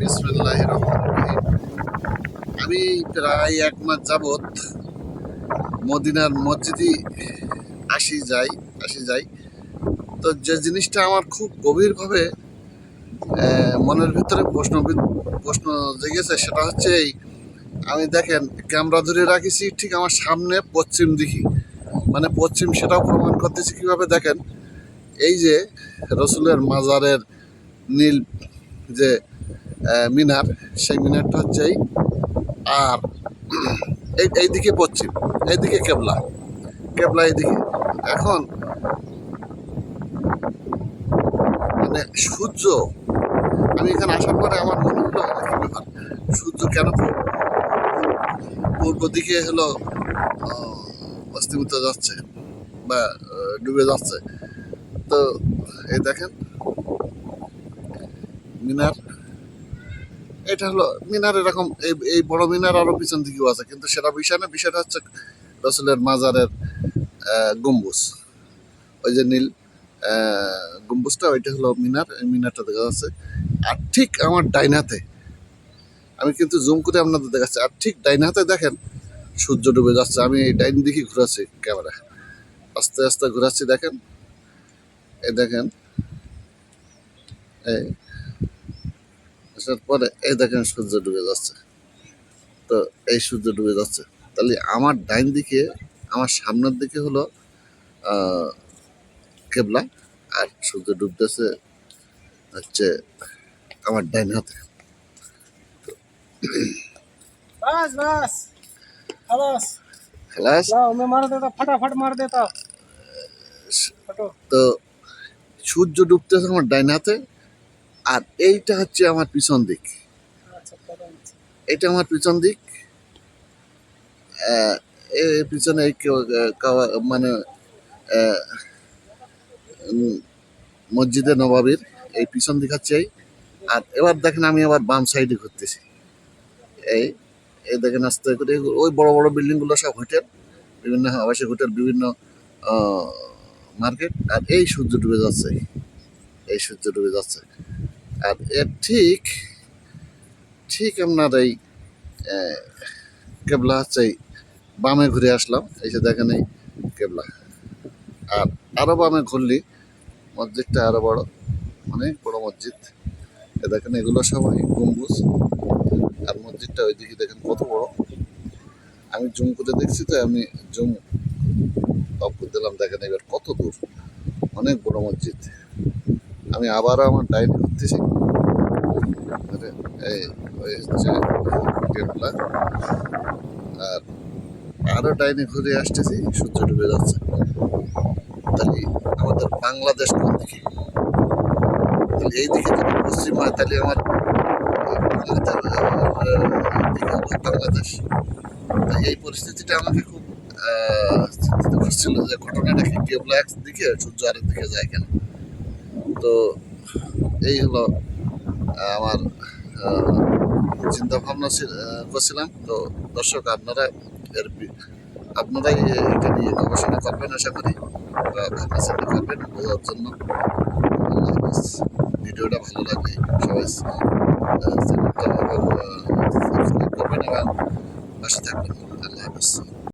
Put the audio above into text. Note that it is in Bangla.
বিসমিল্লাহির রহমানির রহিম। আমি প্রায় 1 মাস যাবৎ মদিনার মসজিদে আসি যাই। তো যে জিনিসটা আমার খুব গভীরভাবে মনের ভিতরে প্রশ্ন জেগেছে সেটা হচ্ছে এই, আমি দেখেন ক্যামেরা ধরে রাখিছি ঠিক আমার সামনে পশ্চিম দিকে, মানে পশ্চিম, সেটাও প্রমাণ করতেছি কিভাবে দেখেন। এই যে রসুলের মাজারের নীল যে মিনার, সেই মিনারটা হচ্ছে এই, আর এইদিকে পশ্চিম, এইদিকে কেবলা, এইদিকে। এখন মানে সূর্য, আমি এখানে আসার পরে আমার মনে হলো কি ব্যাপার, সূর্য কেন পূর্ব দিকে হলো অস্তমিত যাচ্ছে বা ডুবে যাচ্ছে। তো এই দেখেন মিনার, এটা হলো মিনার এরকম, এই বড় মিনার আরো পিছন দিকেও আছে, কিন্তু সেটা বিষয় না। বিষয়টা হচ্ছে রসুলের মাজারের গম্বুজ, ওই যে নীল গম্বুজটা, ওইটা হলো মিনার। এই মিনারটা দেখা যাচ্ছে। আর ঠিক আমার ডাইন হাতে, আমি কিন্তু জুম করে আপনাদের দেখাচ্ছি, আর ঠিক ডাইন হাতে দেখেন সূর্য ডুবে যাচ্ছে। আমি এই ডাইন দিকে ঘুরাচ্ছি ক্যামেরা, আস্তে আস্তে ঘুরাচ্ছি, দেখেন, এই দেখেন, এই আসার পরে এই দেখেন সূর্য ডুবে যাচ্ছে। তো এই সূর্য ডুবে যাচ্ছে, তাহলে আমার ডাইন দিকে, আমার সামনের দিকে হলো কেবলা, আর সূর্য ডুবতেছে হচ্ছে আমার ডাইন হাতে। बस बस खलास খালাস। लाओ मैं मार देता फटाफट मार देता फटो তো সূর্য ডুবতেছে আমার ডাইন হাতে, আর এইটা হচ্ছে আমার পিছন দিক, अच्छा पता नहीं এটা আমার পিছন দিক। এই পিছনে এই মানে মসজিদে নবাবির এই পিছন দিক হচ্ছে এই। আর এবার দেখেন আমি আবার বাম সাইডে ঘুরতেছি, এই এই দেখেন আস্তে করে ওই বড় বড় বিল্ডিং গুলো সব হোটেল, বিভিন্ন আবাসিক হোটেল, বিভিন্ন মার্কেট। আর এই সূর্য ডুবে যাচ্ছে, এই সূর্য ডুবে যাচ্ছে। আর এর ঠিক ঠিক আপনার এই কেবলা হচ্ছে এই, বামে ঘুরে আসলাম, এই যে দেখেন এই কেবলা। আর আরো বামে ঘুরলি মসজিদটা আরো বড়, অনেক বড় মসজিদ। এ দেখেন এগুলো সবাই গম্বুজ, আর মসজিদটা ওইদিকে দেখেন কত বড়। আমি জুম করে দেখছি, তো আমি জুম অফ করে দিলাম, দেখেন এবার কত দূর, অনেক বড় মসজিদ। আমি আবারও আমার ডাইনে ঘুরতেছি, এই ওই হচ্ছে কেবলা। আর আরো ডাইনে ঘুরে আসতেছি, সূর্য ডুবে যাচ্ছে। তাহলে আমাদের বাংলাদেশ কোন দিকে? তাহলে এই দিকে যদি পশ্চিম হয়, তাহলে আমার দিকে হলো বাংলাদেশ। তাই এই পরিস্থিতিটা আমাকে খুব চিন্তিত করছিল, যে ঘটনাটা কি কেবলা একদিকে সূর্য আরেক দিকে যায় কেন। তো এই হলো আমার চিন্তা ভাবনা করছিলাম। তো দর্শক, আপনারাই এটা নিয়ে গবেষণা করবেন, আশা করি, বা ভাবনা চিন্তা করবেন বোঝার জন্য। ভিডিওটা ভালো লাগলে সবাই চ্যানেলটা সাবস্ক্রাইব করবেন এবং পাশে থাকবেন। আল্লাহ হাফেজ।